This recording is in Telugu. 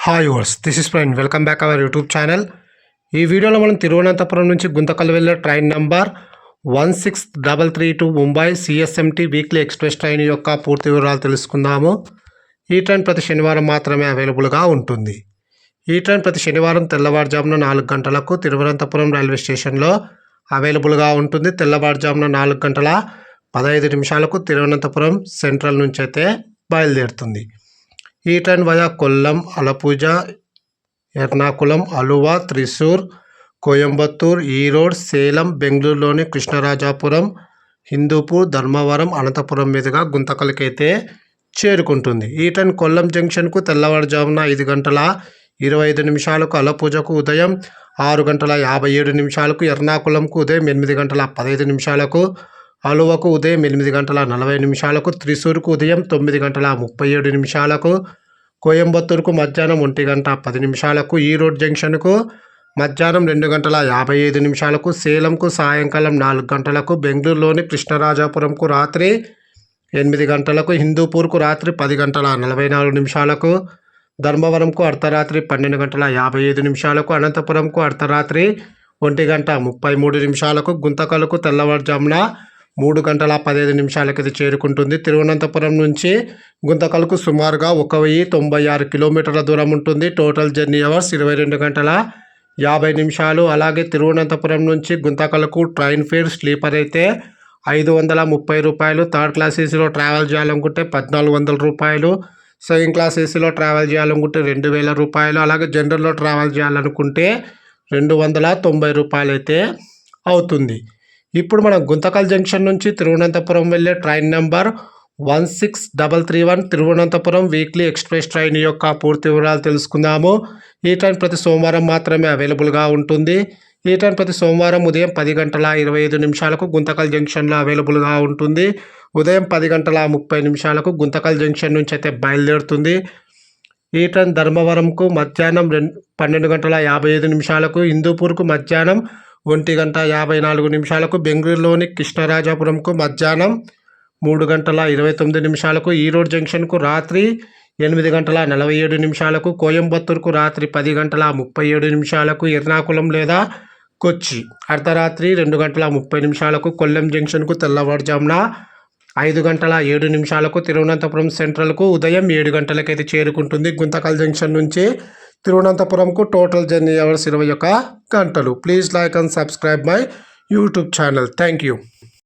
హాయ్ వర్స్ this is friend welcome back our YouTube channel. ఈ వీడియోలో మనం తిరువనంతపురం నుంచి గుంతకల్ వెళ్ళే train number 1633 Mumbai CSMT weekly express train యొక్క పూర్తి వివరాలు తెలుసుకుందాము. ఈ ట్రైన్ ప్రతి శనివారం మాత్రమే అవైలబుల్గా ఉంటుంది. ఈ ట్రైన్ ప్రతి శనివారం తెల్లవారుజామున 4 గంటలకు తిరువనంతపురం రైల్వే స్టేషన్లో అవైలబుల్గా ఉంటుంది. తెల్లవారుజామున 4 గంటల 15 నిమిషాలకు తిరువనంతపురం సెంట్రల్ నుంచి అయితే బయలుదేరుతుంది. ఈ ట్రైన్ వయా కొల్లం, అలపుజ, ఎర్నాకుళం, అలువా, త్రిశూర్, కోయంబత్తూర్, ఈరోడ్, సేలం, బెంగళూరులోని కృష్ణరాజాపురం, హిందూపూర్, ధర్మవరం, అనంతపురం మీదుగా గుంతకల్కైతే చేరుకుంటుంది. ఈ ట్రైన్ కొల్లం జంక్షన్కు తెల్లవారుజామున 5 గంటల 25 నిమిషాలకు, అలపుజకు ఉదయం 6 గంటల 57 నిమిషాలకు, ఎర్నాకుళంకు ఉదయం 8 గంటల 15 నిమిషాలకు, అలువకు ఉదయం 8 గంటల 40 నిమిషాలకు, త్రిశూర్కు ఉదయం 9 గంటల 37 నిమిషాలకు, కోయంబత్తూరుకు మధ్యాహ్నం 1 గంట 10 నిమిషాలకు, ఈరోడ్ జంక్షన్కు మధ్యాహ్నం 2 గంటల 55 నిమిషాలకు, సేలంకు సాయంకాలం 4 గంటలకు, బెంగళూరులోని కృష్ణరాజాపురంకు రాత్రి 8 గంటలకు, హిందూపూర్కు రాత్రి 10 గంటల 44 నిమిషాలకు, ధర్మవరంకు అర్ధరాత్రి 12 గంటల 55 నిమిషాలకు, అనంతపురంకు అర్ధరాత్రి 1 గంట 33 నిమిషాలకు, గుంతకల్కు తెల్లవారుజామున 3 గంటల 15 నిమిషాలకు ఇది చేరుకుంటుంది. తిరువనంతపురం నుంచి గుంతకల్కు సుమారుగా 1096 కిలోమీటర్ల దూరం ఉంటుంది. టోటల్ జర్నీ అవర్స్ 22 గంటల 50 నిమిషాలు. అలాగే తిరువనంతపురం నుంచి గుంతకల్కు ట్రైన్ ఫేర్ స్లీపర్ అయితే 530 రూపాయలు, థర్డ్ క్లాస్ ఏసీలో ట్రావెల్ చేయాలనుకుంటే 1400 రూపాయలు, సెకండ్ క్లాస్ ఏసీలో ట్రావెల్ చేయాలనుకుంటే 2000 రూపాయలు, అలాగే జనరల్లో ట్రావెల్ చేయాలనుకుంటే 290 రూపాయలు అయితే అవుతుంది. ఇప్పుడు మనం గుంతకల్ జంక్షన్ నుంచి తిరువనంతపురం వెళ్ళే train number 16331 Thiruvananthapuram weekly express train యొక్క పూర్తి వివరాలు తెలుసుకుందాము. ఈ ట్రైన్ ప్రతి సోమవారం మాత్రమే అవైలబుల్గా ఉంటుంది. ఈ ట్రైన్ ప్రతి సోమవారం ఉదయం 10 గంటల 25 నిమిషాలకు గుంతకల్ జంక్షన్లో అవైలబుల్గా ఉంటుంది. ఉదయం 10 గంటల 30 నిమిషాలకు గుంతకల్ జంక్షన్ నుంచి అయితే బయలుదేరుతుంది. ఈ ట్రైన్ ధర్మవరంకు మధ్యాహ్నం 12 గంటల 55 నిమిషాలకు, హిందూపూర్కు మధ్యాహ్నం 1 గంట 54 నిమిషాలకు, బెంగళూరులోని కృష్ణరాజాపురంకు మధ్యాహ్నం 3 గంటల 29 నిమిషాలకు, ఈరోడ్ జంక్షన్కు రాత్రి 8 గంటల 47 నిమిషాలకు, కోయంబత్తూర్కు రాత్రి 10 గంటల 37 నిమిషాలకు, ఎర్నాకుళం లేదా కొచ్చి అర్ధరాత్రి 2 గంటల 30 నిమిషాలకు, కొల్లం జంక్షన్కు తెల్లవారుజామున 5 గంటల 7 నిమిషాలకు, తిరువనంతపురం సెంట్రల్కు ఉదయం 7 గంటలకైతే చేరుకుంటుంది. గుంతకల్ జంక్షన్ నుంచి తిరువనంతపురంకు టోటల్ జర్నీ అవర్స్ 21 గంటలు. Please like and subscribe my YouTube channel. Thank you.